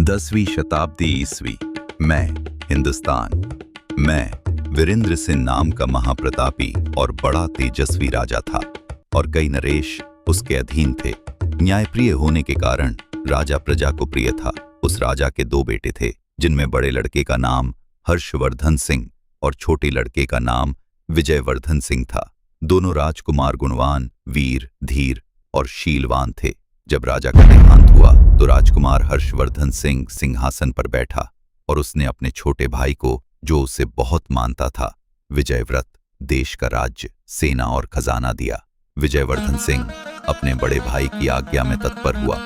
10वीं शताब्दी ईस्वी। मैं हिंदुस्तान। मैं वीरेंद्र सिंह नाम का महाप्रतापी और बड़ा तेजस्वी राजा था और कई नरेश उसके अधीन थे। न्यायप्रिय होने के कारण राजा प्रजा को प्रिय था। उस राजा के दो बेटे थे, जिनमें बड़े लड़के का नाम हर्षवर्धन सिंह और छोटे लड़के का नाम विजयवर्धन सिंह था। दोनों राजकुमार गुणवान, वीर, धीर और शीलवान थे। जब राजा का देहांत हुआ तो राजकुमार हर्षवर्धन सिंह सिंहासन पर बैठा और उसने अपने छोटे भाई को, जो उसे बहुत मानता था, विजयव्रत, देश का राज्य, सेना और खजाना दिया। विजयवर्धन सिंह अपने बड़े भाई की आज्ञा में तत्पर हुआ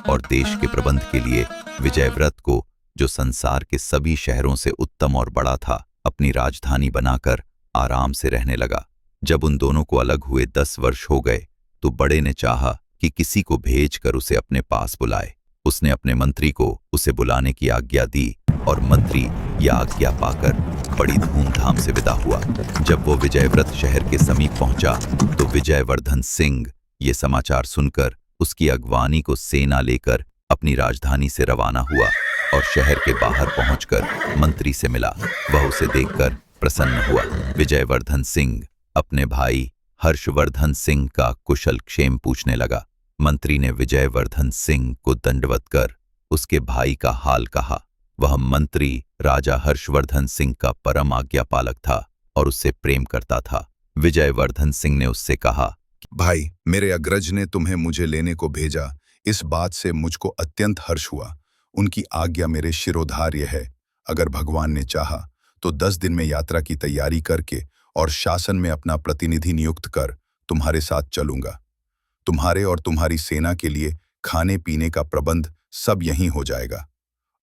और देश के प्रबंध के लिए विजयव्रत को, जो संसार के सभी शहरों से उत्तम और बड़ा था, अपनी राजधानी बनाकर आराम से रहने लगा। जब उन दोनों को अलग हुए 10 वर्ष हो गए तो बड़े ने चाहा कि किसी को भेजकर उसे अपने पास बुलाए। उसने अपने मंत्री को उसे बुलाने की आज्ञा दी और मंत्री यह आज्ञा पाकर बड़ी धूमधाम से विदा हुआ। जब वो विजयव्रत शहर के समीप पहुंचा तो विजयवर्धन सिंह ये समाचार सुनकर उसकी अगवानी को सेना लेकर अपनी राजधानी से रवाना हुआ और शहर के बाहर पहुंचकर मंत्री से मिला। वह उसे देखकर प्रसन्न हुआ। विजयवर्धन सिंह अपने भाई हर्षवर्धन सिंह का कुशल क्षेम पूछने लगा। मंत्री ने विजयवर्धन सिंह को दंडवत कर उसके भाई का हाल कहा। वह मंत्री राजा हर्षवर्धन सिंह का परम आज्ञापालक था और उससे प्रेम करता था। विजयवर्धन सिंह ने उससे कहा, भाई, मेरे अग्रज ने तुम्हें मुझे लेने को भेजा। इस बात से मुझको अत्यंत हर्ष हुआ। उनकी आज्ञा मेरे शिरोधार्य है। अगर भगवान ने चाहा तो 10 दिन में यात्रा की तैयारी करके और शासन में अपना प्रतिनिधि नियुक्त कर तुम्हारे साथ चलूंगा। तुम्हारे और तुम्हारी सेना के लिए खाने पीने का प्रबंध सब यहीं हो जाएगा।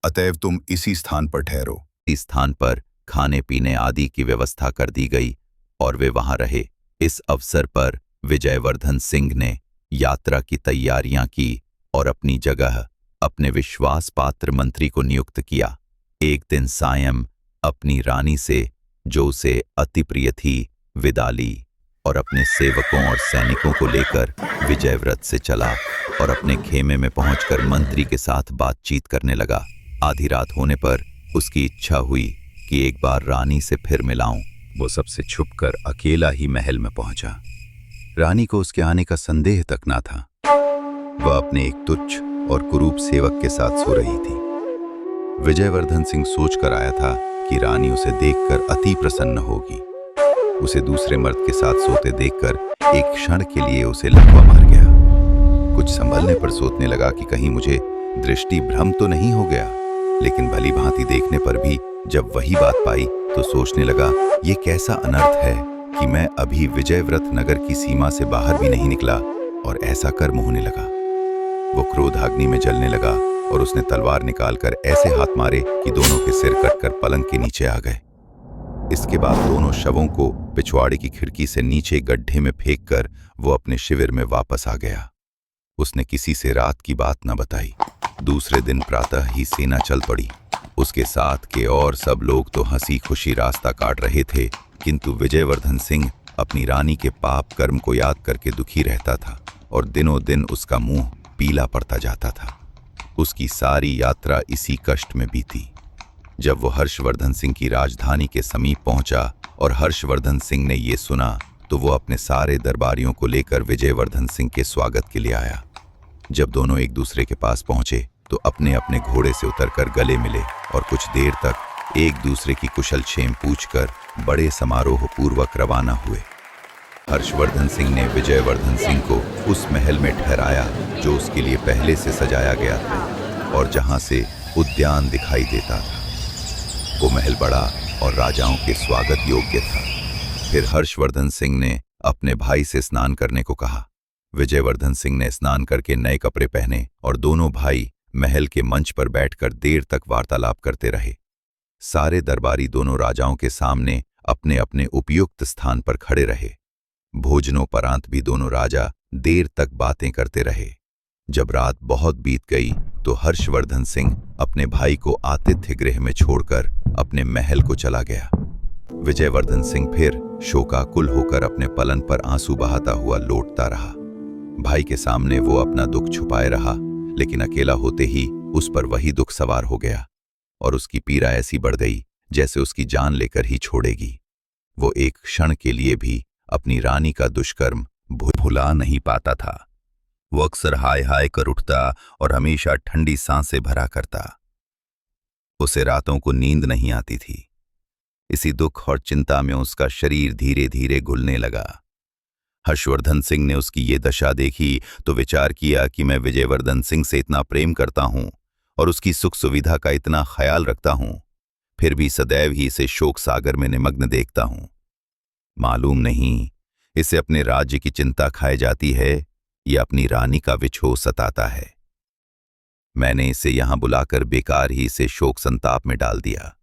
अतएव तुम इसी स्थान पर ठहरो। इस स्थान पर खाने पीने आदि की व्यवस्था कर दी गई और वे वहां रहे। इस अवसर पर विजयवर्धन सिंह ने यात्रा की तैयारियां की और अपनी जगह अपने विश्वास पात्र मंत्री को नियुक्त किया। एक दिन सायं अपनी रानी से, जो उसे अति प्रिय थी, विदा ली और अपने सेवकों और सैनिकों को लेकर विजयव्रत से चला और अपने खेमे में पहुंचकर मंत्री के साथ बातचीत करने लगा। आधी रात होने पर उसकी इच्छा हुई कि एक बार रानी से फिर मिलाऊं। वो सबसे छुपकर अकेला ही महल में पहुंचा। रानी को उसके आने का संदेह तक ना था। वह अपने एक तुच्छ और कुरूप सेवक के साथ सो रही थी। विजयवर्धन सिंह सोच कर आया था कि रानी उसे देखकर अति प्रसन्न होगी। उसे दूसरे मर्द के साथ सोते देखकर एक क्षण के लिए उसे लकवा मार गया। कुछ संभलने पर सोचने लगा कि कहीं मुझे दृष्टि भ्रम तो नहीं हो गया। लेकिन भली भांति देखने पर भी जब वही बात पाई तो सोचने लगा, ये कैसा अनर्थ है कि मैं अभी विजयव्रत नगर की सीमा से बाहर भी नहीं निकला और ऐसा कर्म होने लगा। वो क्रोधाग्नि में जलने लगा और उसने तलवार निकालकर ऐसे हाथ मारे कि दोनों के सिर कटकर पलंग के नीचे आ गए। इसके बाद दोनों शवों को पिछवाड़े की खिड़की से नीचे गड्ढे में फेंककर वो अपने शिविर में वापस आ गया। उसने किसी से रात की बात न बताई। दूसरे दिन प्रातः ही सेना चल पड़ी। उसके साथ के और सब लोग तो हंसी खुशी रास्ता काट रहे थे, किंतु विजयवर्धन सिंह अपनी रानी के पाप कर्म को याद करके दुखी रहता था और दिनों दिन उसका मुंह पीला पड़ता जाता था। उसकी सारी यात्रा इसी कष्ट में बीती। जब वो हर्षवर्धन सिंह की राजधानी के समीप पहुंचा और हर्षवर्धन सिंह ने ये सुना तो वो अपने सारे दरबारियों को लेकर विजयवर्धन सिंह के स्वागत के लिए आया। जब दोनों एक दूसरे के पास पहुंचे तो अपने अपने घोड़े से उतरकर गले मिले और कुछ देर तक एक दूसरे की कुशल क्षेम पूछकर बड़े समारोह पूर्वक रवाना हुए। हर्षवर्धन सिंह ने विजयवर्धन सिंह को उस महल में ठहराया जो उसके लिए पहले से सजाया गया था और जहां से उद्यान दिखाई देता था। वो महल बड़ा और राजाओं के स्वागत योग्य था। फिर हर्षवर्धन सिंह ने अपने भाई से स्नान करने को कहा। विजयवर्धन सिंह ने स्नान करके नए कपड़े पहने और दोनों भाई महल के मंच पर बैठकर देर तक वार्तालाप करते रहे। सारे दरबारी दोनों राजाओं के सामने अपने अपने उपयुक्त स्थान पर खड़े रहे। भोजनोपरांत भी दोनों राजा देर तक बातें करते रहे। जब रात बहुत बीत गई तो हर्षवर्धन सिंह अपने भाई को आतिथ्य गृह में छोड़कर अपने महल को चला गया। विजयवर्धन सिंह फिर शोकाकुल होकर अपने पलंग पर आंसू बहाता हुआ लौटता रहा। भाई के सामने वो अपना दुख छुपाए रहा, लेकिन अकेला होते ही उस पर वही दुख सवार हो गया और उसकी पीड़ा ऐसी बढ़ गई जैसे उसकी जान लेकर ही छोड़ेगी। वो एक क्षण के लिए भी अपनी रानी का दुष्कर्म भुला नहीं पाता था। वो अक्सर हाय हाय कर उठता और हमेशा ठंडी सांसें भरा करता। उसे रातों को नींद नहीं आती थी। इसी दुख और चिंता में उसका शरीर धीरे धीरे घुलने लगा। हर्षवर्धन सिंह ने उसकी ये दशा देखी तो विचार किया कि मैं विजयवर्धन सिंह से इतना प्रेम करता हूं और उसकी सुख सुविधा का इतना ख्याल रखता हूं, फिर भी सदैव ही इसे शोक सागर में निमग्न देखता हूं। मालूम नहीं इसे अपने राज्य की चिंता खाए जाती है या अपनी रानी का विछोह सताता है। मैंने इसे यहां बुलाकर बेकार ही इसे शोक संताप में डाल दिया।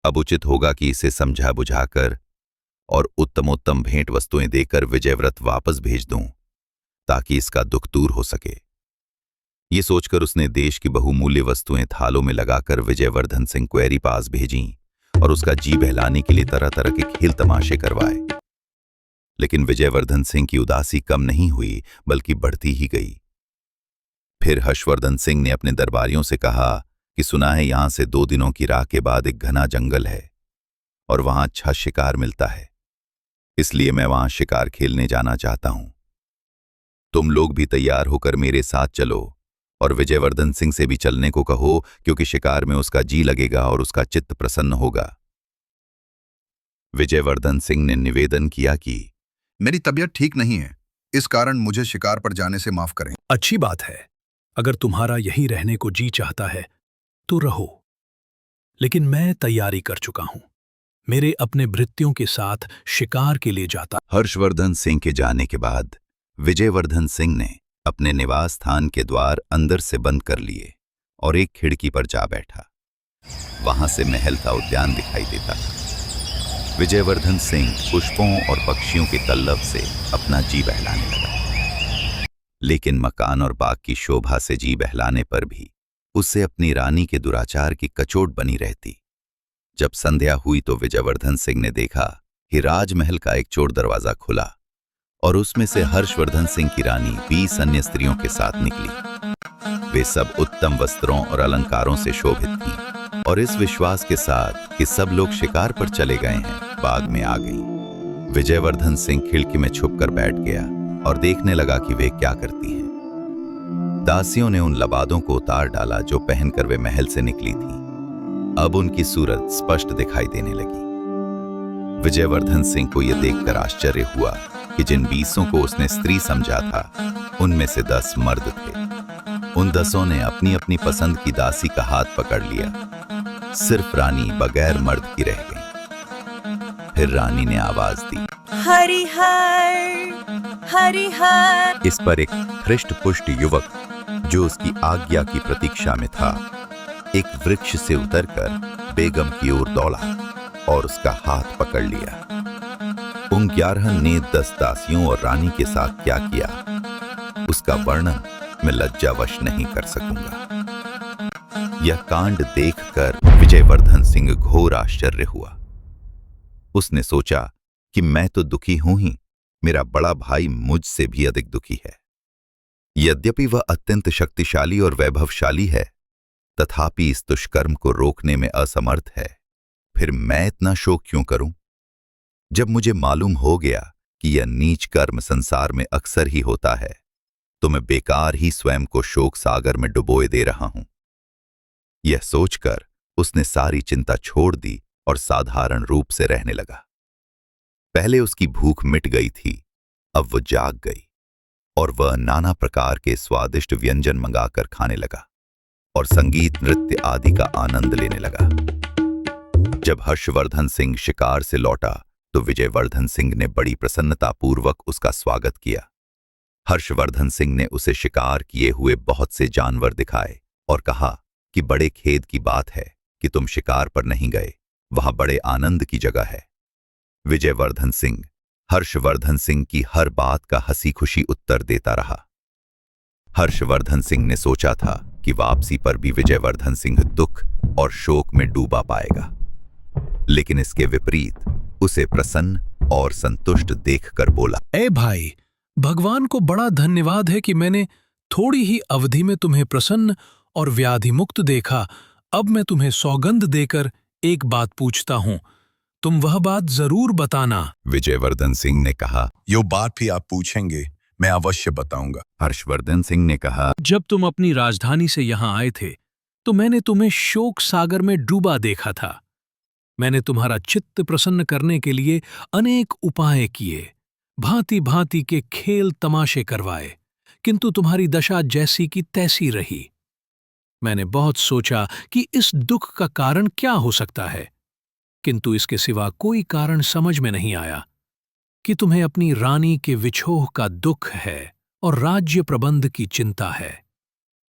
अब उचित होगा कि इसे समझा बुझाकर और उत्तमोत्तम भेंट वस्तुएं देकर विजयव्रत वापस भेज दूं ताकि इसका दुख दूर हो सके। ये सोचकर उसने देश की बहुमूल्य वस्तुएं थालों में लगाकर विजयवर्धन सिंह क्वेरी पास भेजीं और उसका जी बहलाने के लिए तरह तरह के खेल तमाशे करवाए। लेकिन विजयवर्धन सिंह की उदासी कम नहीं हुई बल्कि बढ़ती ही गई। फिर हर्षवर्धन सिंह ने अपने दरबारियों से कहा कि सुना है यहां से 2 दिनों की राह के बाद एक घना जंगल है और वहां अच्छा शिकार मिलता है, इसलिए मैं वहां शिकार खेलने जाना चाहता हूं। तुम लोग भी तैयार होकर मेरे साथ चलो और विजयवर्धन सिंह से भी चलने को कहो, क्योंकि शिकार में उसका जी लगेगा और उसका चित्त प्रसन्न होगा। विजयवर्धन सिंह ने निवेदन किया कि मेरी तबीयत ठीक नहीं है, इस कारण मुझे शिकार पर जाने से माफ करें। अच्छी बात है, अगर तुम्हारा यहीं रहने को जी चाहता है तो रहो, लेकिन मैं तैयारी कर चुका हूं। मेरे अपने भृत्यों के साथ शिकार के लिए जाता। हर्षवर्धन सिंह के जाने के बाद विजयवर्धन सिंह ने अपने निवास स्थान के द्वार अंदर से बंद कर लिए और एक खिड़की पर जा बैठा। वहां से महल का उद्यान दिखाई देता था। विजयवर्धन सिंह पुष्पों और पक्षियों के तल्लव से अपना जी बहलाने लगा, लेकिन मकान और बाग की शोभा से जी बहलाने पर भी उससे अपनी रानी के दुराचार की कचोट बनी रहती। जब संध्या हुई तो विजयवर्धन सिंह ने देखा कि राजमहल का एक चोर दरवाजा खुला और उसमें से हर्षवर्धन सिंह की रानी 20 अन्य स्त्रियों के साथ निकली। वे सब उत्तम वस्त्रों और अलंकारों से शोभित थीं और इस विश्वास के साथ कि सब लोग शिकार पर चले गए हैं, बाग में आ गईं। विजयवर्धन सिंह खिड़की में छुपकर बैठ गया और देखने लगा कि वे क्या करती हैं। दासियों ने उन लबादों को उतार डाला जो पहनकर वे महल से निकली थीं। अब उनकी सूरत स्पष्ट दिखाई देने लगी। विजयवर्धन सिंह को यह देखकर आश्चर्य हुआ कि जिन 20 को उसने स्त्री समझा था उनमें से 10 मर्द थे। उन 10 ने अपनी अपनी पसंद की दासी का हाथ पकड़ लिया। सिर्फ रानी बगैर मर्द की रह गई। फिर रानी ने आवाज दी, हरिहर हरिहर। इस पर एक हृष्ट-पुष्ट युवक जो उसकी आज्ञा की प्रतीक्षा में था एक वृक्ष से उतरकर बेगम की ओर दौड़ा और उसका हाथ पकड़ लिया। उन 11 ने 10 दासियों और रानी के साथ क्या किया उसका वर्णन मैं लज्जावश नहीं कर सकूंगा। यह कांड देखकर विजयवर्धन सिंह घोर आश्चर्य हुआ। उसने सोचा कि मैं तो दुखी हूं ही, मेरा बड़ा भाई मुझसे भी अधिक दुखी है। यद्यपि वह अत्यंत शक्तिशाली और वैभवशाली है, तथापि इस दुष्कर्म को रोकने में असमर्थ है। फिर मैं इतना शोक क्यों करूं? जब मुझे मालूम हो गया कि यह नीच कर्म संसार में अक्सर ही होता है, तो मैं बेकार ही स्वयं को शोक सागर में डुबोए दे रहा हूं। यह सोचकर उसने सारी चिंता छोड़ दी और साधारण रूप से रहने लगा। पहले उसकी भूख मिट गई थी, अब वो जाग गई और वह नाना प्रकार के स्वादिष्ट व्यंजन मंगाकर खाने लगा और संगीत नृत्य आदि का आनंद लेने लगा। जब हर्षवर्धन सिंह शिकार से लौटा तो विजयवर्धन सिंह ने बड़ी प्रसन्नतापूर्वक उसका स्वागत किया। हर्षवर्धन सिंह ने उसे शिकार किए हुए बहुत से जानवर दिखाए और कहा कि बड़े खेद की बात है कि तुम शिकार पर नहीं गए, वहां बड़े आनंद की जगह है। विजयवर्धन सिंह हर्षवर्धन सिंह की हर बात का हंसी खुशी उत्तर देता रहा। हर्षवर्धन सिंह ने सोचा था कि वापसी पर भी विजयवर्धन सिंह दुख और शोक में डूबा पाएगा, लेकिन इसके विपरीत उसे प्रसन्न और संतुष्ट देखकर बोला, ए भाई, भगवान को बड़ा धन्यवाद है कि मैंने थोड़ी ही अवधि में तुम्हें प्रसन्न और व्याधिमुक्त देखा। अब मैं तुम्हें सौगंध देकर एक बात पूछता हूं, तुम वह बात जरूर बताना। विजयवर्धन सिंह ने कहा, यो बात भी आप पूछेंगे, मैं अवश्य बताऊंगा। हर्षवर्धन सिंह ने कहा, जब तुम अपनी राजधानी से यहां आए थे तो मैंने तुम्हें शोक सागर में डूबा देखा था। मैंने तुम्हारा चित्त प्रसन्न करने के लिए अनेक उपाय किए, भांति भांति के खेल तमाशे करवाए, किंतु तुम्हारी दशा जैसी की तैसी रही। मैंने बहुत सोचा कि इस दुख का कारण क्या हो सकता है, किंतु इसके सिवा कोई कारण समझ में नहीं आया कि तुम्हें अपनी रानी के विछोह का दुख है और राज्य प्रबंध की चिंता है।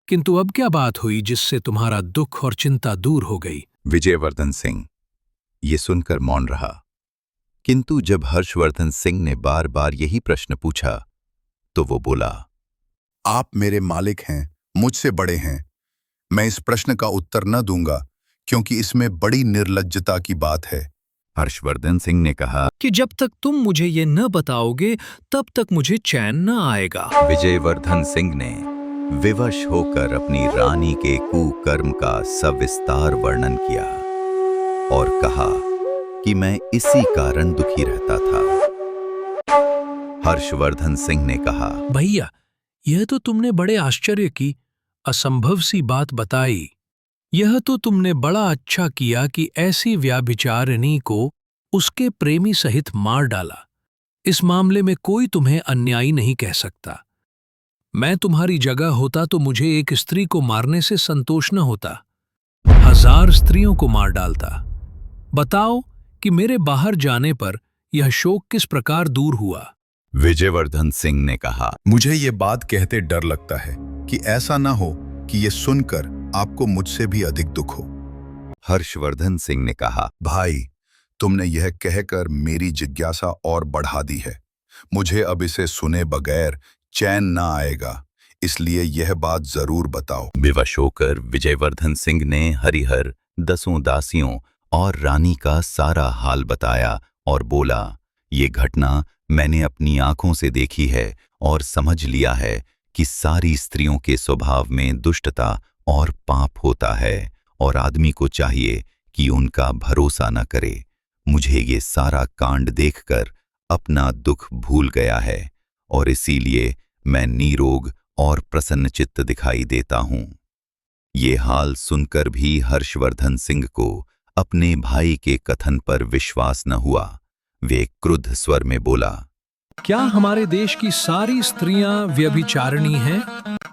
किंतु अब क्या बात हुई जिससे तुम्हारा दुख और चिंता दूर हो गई? विजयवर्धन सिंह ये सुनकर मौन रहा, किंतु जब हर्षवर्धन सिंह ने बार बार यही प्रश्न पूछा तो वो बोला, आप मेरे मालिक हैं, मुझसे बड़े हैं। मैं इस प्रश्न का उत्तर न दूंगा क्योंकि इसमें बड़ी निर्लज्जता की बात है। हर्षवर्धन सिंह ने कहा कि जब तक तुम मुझे ये न बताओगे तब तक मुझे चैन न आएगा। विजयवर्धन सिंह ने विवश होकर अपनी रानी के कुकर्म का सविस्तार वर्णन किया और कहा कि मैं इसी कारण दुखी रहता था। हर्षवर्धन सिंह ने कहा, भैया, यह तो तुमने बड़े आश्चर्य की असंभव सी बात बताई। यह तो तुमने बड़ा अच्छा किया कि ऐसी व्याभिचारिणी को उसके प्रेमी सहित मार डाला। इस मामले में कोई तुम्हें अन्यायी नहीं कह सकता। मैं तुम्हारी जगह होता तो मुझे एक स्त्री को मारने से संतोष न होता, 1000 स्त्रियों को मार डालता। बताओ कि मेरे बाहर जाने पर यह शोक किस प्रकार दूर हुआ। विजयवर्धन सिंह ने कहा, मुझे ये बात कहते डर लगता है कि ऐसा ना हो कि ये सुनकर आपको मुझसे भी अधिक दुख हो। हर्षवर्धन सिंह ने कहा, भाई, तुमने यह कहकर मेरी जिज्ञासा और बढ़ा दी है। मुझे अब इसे सुने बगैर चैन ना आएगा, इसलिए यह बात जरूर बताओ। विवश होकर विजयवर्धन सिंह ने हरिहर, 10 दासियों और रानी का सारा हाल बताया और बोला, ये घटना मैंने अपनी आंखों से देखी है और समझ लिया है कि सारी स्त्रियों के स्वभाव में दुष्टता और पाप होता है और आदमी को चाहिए कि उनका भरोसा न करे। मुझे ये सारा कांड देखकर अपना दुख भूल गया है और इसीलिए मैं निरोग और प्रसन्नचित्त दिखाई देता हूं। ये हाल सुनकर भी हर्षवर्धन सिंह को अपने भाई के कथन पर विश्वास न हुआ। वे क्रुद्ध स्वर में बोला, क्या हमारे देश की सारी स्त्रियां व्यभिचारिणी हैं?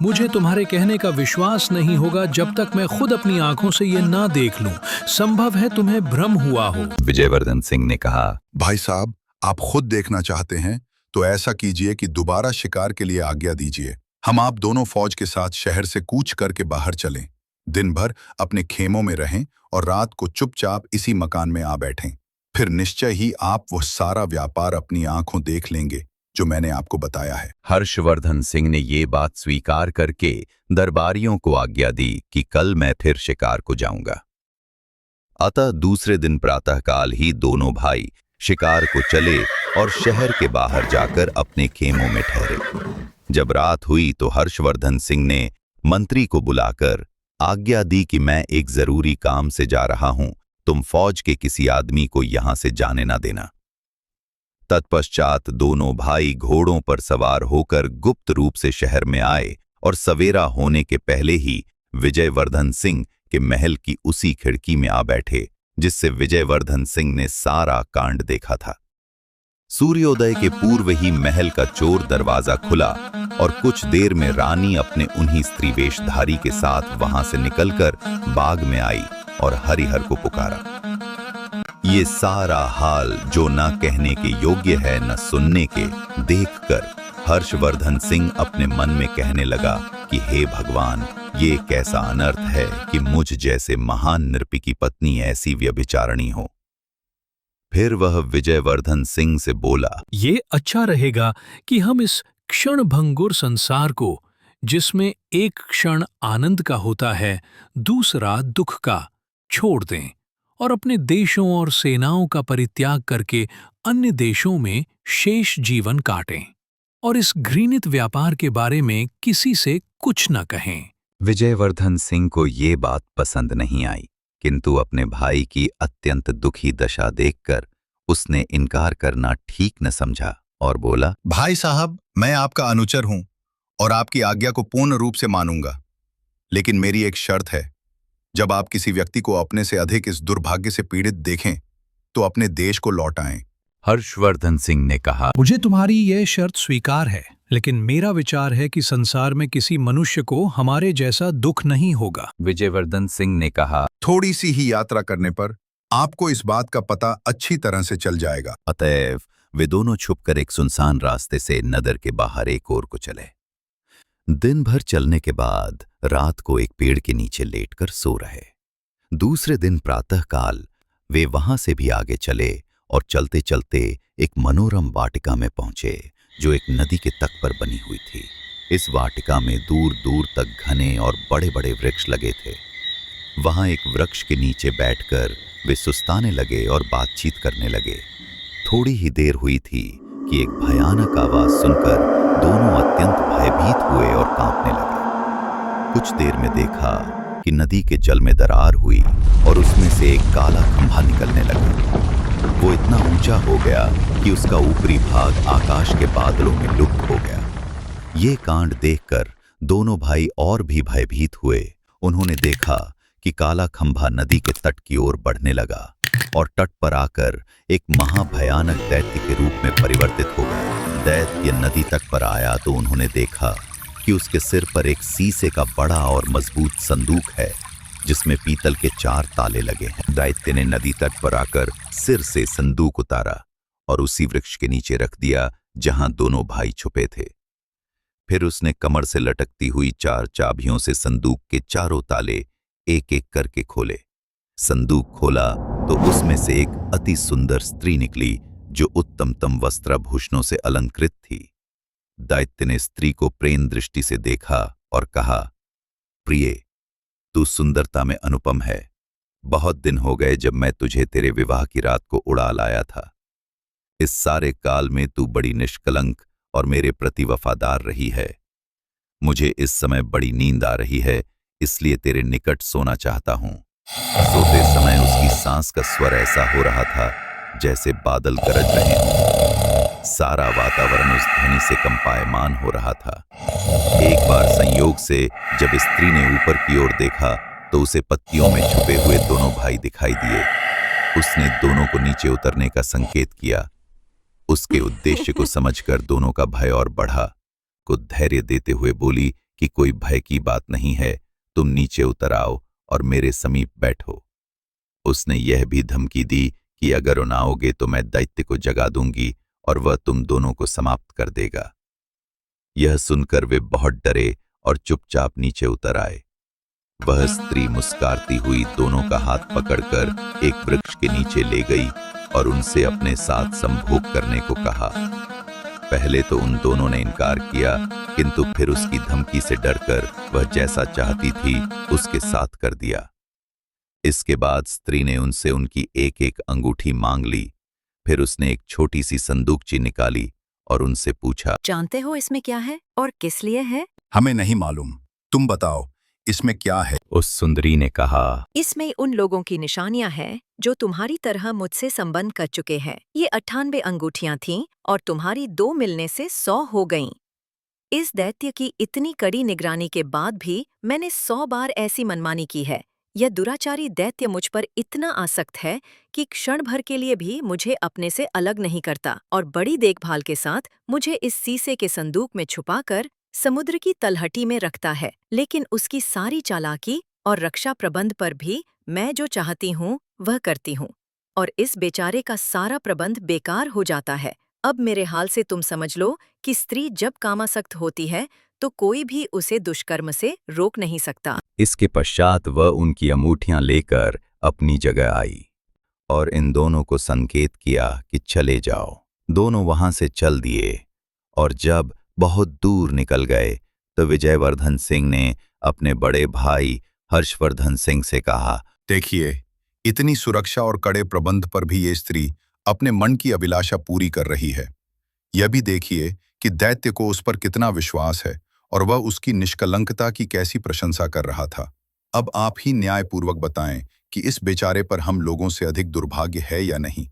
मुझे तुम्हारे कहने का विश्वास नहीं होगा जब तक मैं खुद अपनी आंखों से ये ना देख लूं। संभव है तुम्हें भ्रम हुआ हो। विजयवर्धन सिंह ने कहा, भाई साहब, आप खुद देखना चाहते हैं तो ऐसा कीजिए कि दोबारा शिकार के लिए आज्ञा दीजिए। हम आप दोनों फौज के साथ शहर से कूच करके बाहर चलें। दिन भर अपने खेमों में रहें और रात को चुपचाप इसी मकान में आ बैठें। फिर निश्चय ही आप वो सारा व्यापार अपनी आंखों देख लेंगे जो मैंने आपको बताया है। हर्षवर्धन सिंह ने ये बात स्वीकार करके दरबारियों को आज्ञा दी कि कल मैं फिर शिकार को जाऊंगा। अतः दूसरे दिन प्रातःकाल ही दोनों भाई शिकार को चले और शहर के बाहर जाकर अपने खेमों में ठहरे। जब रात हुई तो हर्षवर्धन सिंह ने मंत्री को बुलाकर आज्ञा दी कि मैं एक जरूरी काम से जा रहा हूं, तुम फौज के किसी आदमी को यहां से जाने ना देना। तत्पश्चात दोनों भाई घोड़ों पर सवार होकर गुप्त रूप से शहर में आए और सवेरा होने के पहले ही विजयवर्धन सिंह के महल की उसी खिड़की में आ बैठे जिससे विजयवर्धन सिंह ने सारा कांड देखा था। सूर्योदय के पूर्व ही महल का चोर दरवाजा खुला और कुछ देर में रानी अपने उन्हीं स्त्रीवेशधारी के साथ वहां से निकलकर बाग में आई और हरिहर को पुकारा। ये सारा हाल जो न कहने के योग्य है न सुनने के, देखकर हर्षवर्धन सिंह अपने मन में कहने लगा कि हे भगवान, ये कैसा अनर्थ है कि मुझ जैसे महान नृप की पत्नी ऐसी व्यभिचारिणी हो। फिर वह विजयवर्धन सिंह से बोला, ये अच्छा रहेगा कि हम इस क्षण भंगुर संसार को, जिसमें एक क्षण आनंद का होता है दूसरा दुख का, छोड़ दें और अपने देशों और सेनाओं का परित्याग करके अन्य देशों में शेष जीवन काटें और इस घृणित व्यापार के बारे में किसी से कुछ न कहें। विजयवर्धन सिंह को ये बात पसंद नहीं आई, किंतु अपने भाई की अत्यंत दुखी दशा देखकर उसने इनकार करना ठीक न समझा और बोला, भाई साहब, मैं आपका अनुचर हूं और आपकी आज्ञा को पूर्ण रूप से मानूंगा, लेकिन मेरी एक शर्त है। जब आप किसी व्यक्ति को अपने से अधिक इस दुर्भाग्य से पीड़ित देखें तो अपने देश को लौट आएं। हर्षवर्धन सिंह ने कहा, मुझे तुम्हारी यह शर्त स्वीकार है, लेकिन मेरा विचार है कि संसार में किसी मनुष्य को हमारे जैसा दुख नहीं होगा। विजयवर्धन सिंह ने कहा, थोड़ी सी ही यात्रा करने पर आपको इस बात का पता अच्छी तरह से चल जाएगा। अतएव वे दोनों छुपकर एक सुनसान रास्ते से नगर के बाहर एक ओर को चले। दिन भर चलने के बाद रात को एक पेड़ के नीचे लेटकर सो रहे। दूसरे दिन प्रातःकाल वे वहां से भी आगे चले और चलते चलते एक मनोरम वाटिका में पहुंचे जो एक नदी के तट पर बनी हुई थी। इस वाटिका में दूर दूर तक घने और बड़े बड़े वृक्ष लगे थे। वहां एक वृक्ष के नीचे बैठकर वे सुस्ताने लगे और बातचीत करने लगे। थोड़ी ही देर हुई थी कि एक भयानक आवाज सुनकर दोनों अत्यंत भयभीत हुए और कांपने लगे। कुछ देर में देखा कि नदी के जल में दरार हुई और उसमें से एक काला खंभा निकलने लगा। वो इतना ऊंचा हो गया कि उसका ऊपरी भाग आकाश के बादलों में लुप्त हो गया। ये कांड देखकर दोनों भाई और भी भयभीत हुए। उन्होंने देखा कि काला खंभा नदी के तट की ओर बढ़ने लगा और तट पर आकर एक महाभयानक दैत्य के रूप में परिवर्तित हो गया। दैत्य नदी तट पर आया तो उन्होंने देखा कि उसके सिर पर एक शीशे का बड़ा और मजबूत संदूक है जिसमें पीतल के 4 ताले लगे हैं। दैत्य ने नदी तट पर आकर सिर से संदूक उतारा और उसी वृक्ष के नीचे रख दिया जहां दोनों भाई छुपे थे। फिर उसने कमर से लटकती हुई 4 चाबियों से संदूक के चारों ताले एक एक करके खोले। संदूक खोला तो उसमें से एक अति सुंदर स्त्री निकली जो उत्तमतम वस्त्राभूषणों से अलंकृत थी। दैत्य ने स्त्री को प्रेम दृष्टि से देखा और कहा, प्रिय, तू सुंदरता में अनुपम है। बहुत दिन हो गए जब मैं तुझे तेरे विवाह की रात को उड़ा लाया था। इस सारे काल में तू बड़ी निष्कलंक और मेरे प्रति वफादार रही है। मुझे इस समय बड़ी नींद आ रही है, इसलिए तेरे निकट सोना चाहता हूं। सोते समय उसकी सांस का स्वर ऐसा हो रहा था जैसे बादल गरज रहे हों। सारा वातावरण उस ध्वनि से कंपायमान हो रहा था। एक बार संयोग से जब स्त्री ने ऊपर की ओर देखा तो उसे पत्तियों में छुपे हुए दोनों भाई दिखाई दिए। उसने दोनों को नीचे उतरने का संकेत किया। उसके उद्देश्य को समझकर दोनों का भय और बढ़ा। को धैर्य देते हुए बोली कि कोई भय की बात नहीं है, तुम नीचे उतर आओ और मेरे समीप बैठो। उसने यह भी धमकी दी कि अगर न आओगे तो मैं दैत्य को जगा दूंगी और वह तुम दोनों को समाप्त कर देगा। यह सुनकर वे बहुत डरे और चुपचाप नीचे उतर आए। वह स्त्री मुस्कुराती हुई दोनों का हाथ पकड़कर एक वृक्ष के नीचे ले गई और उनसे अपने साथ संभोग करने को कहा। पहले तो उन दोनों ने इनकार किया, किंतु फिर उसकी धमकी से डरकर वह जैसा चाहती थी उसके साथ कर दिया। इसके बाद स्त्री ने उनसे उनकी एक एक अंगूठी मांग ली। फिर उसने एक छोटी सी संदूकची निकाली और उनसे पूछा, जानते हो इसमें क्या है और किस लिए है? हमें नहीं मालूम, तुम बताओ इसमें क्या है। उस सुंदरी ने कहा, इसमें उन लोगों की निशानियां हैं जो तुम्हारी तरह मुझसे संबंध कर चुके हैं। ये 98 अंगूठियां थीं और तुम्हारी 2 मिलने से 100 हो गईं। इस दैत्य की इतनी कड़ी निगरानी के बाद भी मैंने 100 बार ऐसी मनमानी की है। यह दुराचारी दैत्य मुझ पर इतना आसक्त है कि क्षण भर के लिए भी मुझे अपने से अलग नहीं करता और बड़ी देखभाल के साथ मुझे इस शीशे के संदूक में छुपाकर समुद्र की तलहटी में रखता है। लेकिन उसकी सारी चालाकी और रक्षा प्रबंध पर भी मैं जो चाहती हूँ वह करती हूँ और इस बेचारे का सारा प्रबंध बेकार हो जाता है। अब मेरे हाल से तुम समझ लो कि स्त्री जब कामासक्त होती है तो कोई भी उसे दुष्कर्म से रोक नहीं सकता। इसके पश्चात वह उनकी अंगूठियां लेकर अपनी जगह आई और इन दोनों को संकेत किया कि चले जाओ। दोनों वहां से चल दिए और जब बहुत दूर निकल गए तो विजयवर्धन सिंह ने अपने बड़े भाई हर्षवर्धन सिंह से कहा, देखिए, इतनी सुरक्षा और कड़े प्रबंध पर भी ये स्त्री अपने मन की अभिलाषा पूरी कर रही है। यह भी देखिए कि दैत्य को उस पर कितना विश्वास है और वह उसकी निष्कलंकता की कैसी प्रशंसा कर रहा था। अब आप ही न्यायपूर्वक बताएं कि इस बेचारे पर हम लोगों से अधिक दुर्भाग्य है या नहीं।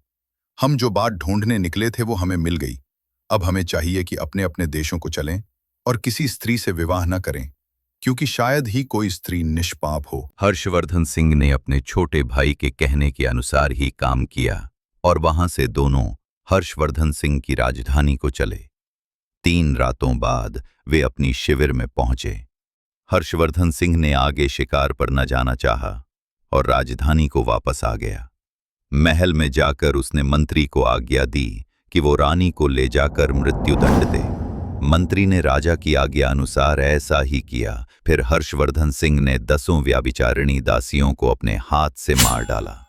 हम जो बात ढूंढने निकले थे वो हमें मिल गई। अब हमें चाहिए कि अपने अपने देशों को चलें और किसी स्त्री से विवाह न करें, क्योंकि शायद ही कोई स्त्री निष्पाप हो। हर्षवर्धन सिंह ने अपने छोटे भाई के कहने के अनुसार ही काम किया और वहां से दोनों हर्षवर्धन सिंह की राजधानी को चले। 3 रातों बाद वे अपनी शिविर में पहुंचे। हर्षवर्धन सिंह ने आगे शिकार पर न जाना चाहा और राजधानी को वापस आ गया। महल में जाकर उसने मंत्री को आज्ञा दी कि वो रानी को ले जाकर मृत्युदंड दे। मंत्री ने राजा की आज्ञा अनुसार ऐसा ही किया। फिर हर्षवर्धन सिंह ने 10 व्यभिचारिणी दासियों को अपने हाथ से मार डाला।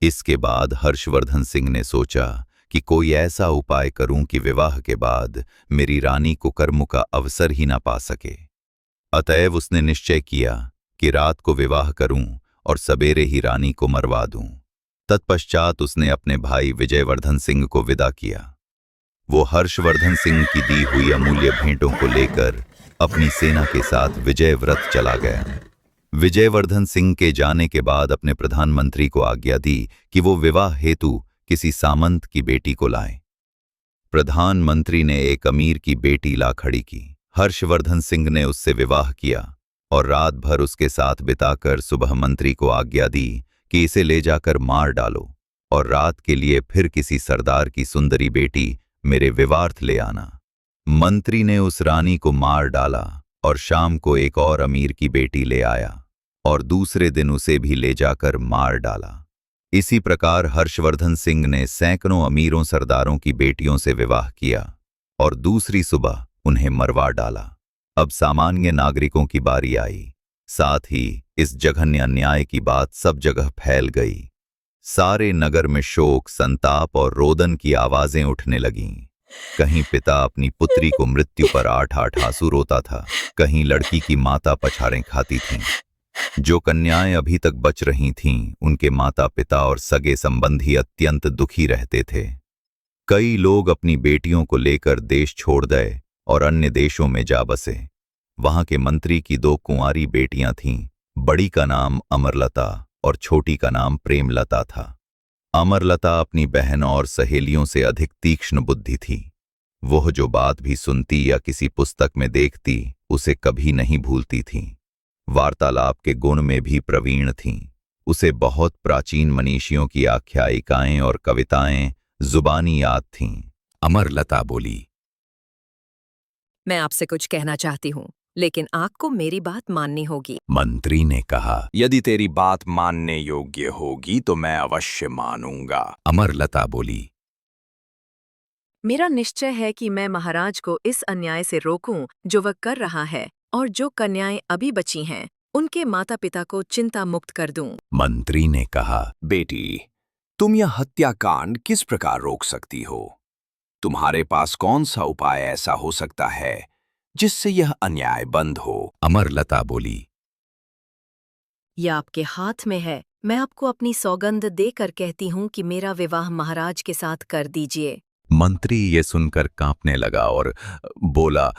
इसके बाद हर्षवर्धन सिंह ने सोचा कि कोई ऐसा उपाय करूं कि विवाह के बाद मेरी रानी को कर्म का अवसर ही ना पा सके। अतएव उसने निश्चय किया कि रात को विवाह करूं और सवेरे ही रानी को मरवा दूं। तत्पश्चात उसने अपने भाई विजयवर्धन सिंह को विदा किया। वो हर्षवर्धन सिंह की दी हुई अमूल्य भेंटों को लेकर अपनी सेना के साथ विजय व्रत चला गया। विजयवर्धन सिंह के जाने के बाद अपने प्रधानमंत्री को आज्ञा दी कि वो विवाह हेतु किसी सामंत की बेटी को लाए। प्रधानमंत्री ने एक अमीर की बेटी ला खड़ी की। हर्षवर्धन सिंह ने उससे विवाह किया और रात भर उसके साथ बिताकर सुबह मंत्री को आज्ञा दी कि इसे ले जाकर मार डालो और रात के लिए फिर किसी सरदार की सुंदरी बेटी मेरे विवार्थ ले आना। मंत्री ने उस रानी को मार डाला और शाम को एक और अमीर की बेटी ले आया और दूसरे दिन उसे भी ले जाकर मार डाला। इसी प्रकार हर्षवर्धन सिंह ने सैकड़ों अमीरों सरदारों की बेटियों से विवाह किया और दूसरी सुबह उन्हें मरवा डाला। अब सामान्य नागरिकों की बारी आई। साथ ही इस जघन्य अन्याय की बात सब जगह फैल गई। सारे नगर में शोक, संताप और रोदन की आवाजें उठने लगीं। कहीं पिता अपनी पुत्री को मृत्यु पर 8-8 आंसू रोता था, कहीं लड़की की माता पछाड़ें खाती थीं। जो कन्याएं अभी तक बच रही थीं, उनके माता पिता और सगे संबंधी अत्यंत दुखी रहते थे। कई लोग अपनी बेटियों को लेकर देश छोड़ गए और अन्य देशों में जा बसे। वहां के मंत्री की 2 कुंवारी बेटियां थीं। बड़ी का नाम अमरलता और छोटी का नाम प्रेमलता था। अमरलता अपनी बहन और सहेलियों से अधिक तीक्ष्ण बुद्धि थी। वह जो बात भी सुनती या किसी पुस्तक में देखती, उसे कभी नहीं भूलती थी। वार्तालाप के गुण में भी प्रवीण थीं। उसे बहुत प्राचीन मनीषियों की आख्यायिकाएं और कविताएं जुबानी याद थीं। अमरलता बोली, मैं आपसे कुछ कहना चाहती हूँ, लेकिन आपको मेरी बात माननी होगी। मंत्री ने कहा। यदि तेरी बात मानने योग्य होगी तो मैं अवश्य मानूंगा। अमरलता बोली, मेरा निश्चय है कि मैं महाराज को इस अन्याय से रोकूं जो वह कर रहा है, और जो कन्याएं अभी बची हैं उनके माता पिता को चिंता मुक्त कर दूं। मंत्री ने कहा। बेटी, तुम यह हत्याकांड किस प्रकार रोक सकती हो? तुम्हारे पास कौन सा उपाय ऐसा हो सकता है जिससे यह अन्याय बंद हो? अमरलता बोली, यह आपके हाथ में है। मैं आपको अपनी सौगंध देकर कहती हूँ कि मेरा विवाह महाराज के साथ कर दीजिए। मंत्री ये सुनकर कांपने लगा और बोला,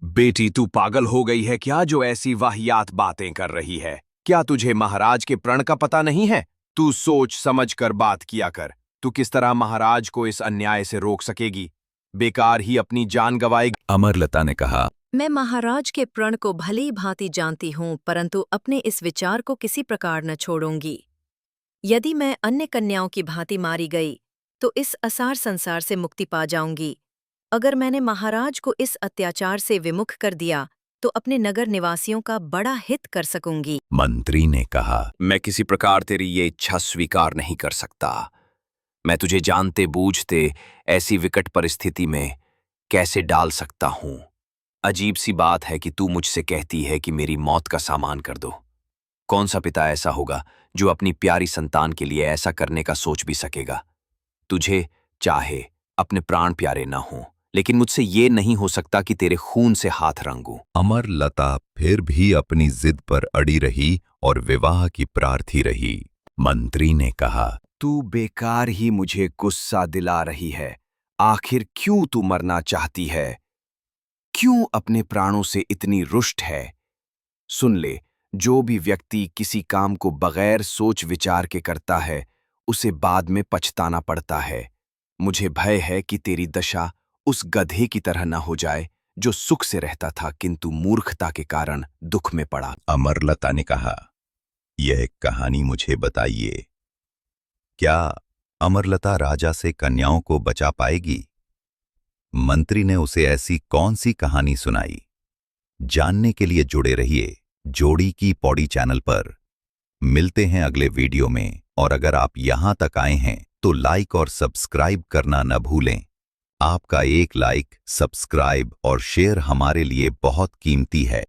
बेटी, तू पागल हो गई है क्या जो ऐसी वाहियात बातें कर रही है? क्या तुझे महाराज के प्रण का पता नहीं है? तू सोच समझ कर बात किया कर। तू किस तरह महाराज को इस अन्याय से रोक सकेगी? बेकार ही अपनी जान गंवाएगी। अमरलता ने कहा। मैं महाराज के प्रण को भली भांति जानती हूँ, परंतु अपने इस विचार को किसी प्रकार न छोड़ूंगी। यदि मैं अन्य कन्याओं की भांति मारी गई तो इस असार संसार से मुक्ति पा जाऊंगी। अगर मैंने महाराज को इस अत्याचार से विमुख कर दिया तो अपने नगर निवासियों का बड़ा हित कर सकूंगी। मंत्री ने कहा। मैं किसी प्रकार तेरी ये इच्छा स्वीकार नहीं कर सकता। मैं तुझे जानते बूझते ऐसी विकट परिस्थिति में कैसे डाल सकता हूं? अजीब सी बात है कि तू मुझसे कहती है कि मेरी मौत का सामान कर दो। कौन सा पिता ऐसा होगा जो अपनी प्यारी संतान के लिए ऐसा करने का सोच भी सकेगा? तुझे चाहे अपने प्राण प्यारे न हों, लेकिन मुझसे ये नहीं हो सकता कि तेरे खून से हाथ रंगूं। अमरलता फिर भी अपनी जिद पर अड़ी रही और विवाह की प्रार्थी रही। मंत्री ने कहा। तू बेकार ही मुझे गुस्सा दिला रही है। आखिर क्यों तू मरना चाहती है? क्यों अपने प्राणों से इतनी रुष्ट है? सुन ले, जो भी व्यक्ति किसी काम को बगैर सोच विचार के करता है, उसे बाद में पछताना पड़ता है। मुझे भय है कि तेरी दशा उस गधे की तरह न हो जाए जो सुख से रहता था किंतु मूर्खता के कारण दुख में पड़ा। अमरलता ने कहा, यह एक कहानी मुझे बताइए। क्या अमरलता राजा से कन्याओं को बचा पाएगी? मंत्री ने उसे ऐसी कौन सी कहानी सुनाई? जानने के लिए जुड़े रहिए जोड़ी की पौड़ी चैनल पर। मिलते हैं अगले वीडियो में, और अगर आप यहां तक आए हैं तो लाइक और सब्सक्राइब करना न भूलें। आपका एक लाइक, सब्सक्राइब और शेयर हमारे लिए बहुत कीमती है।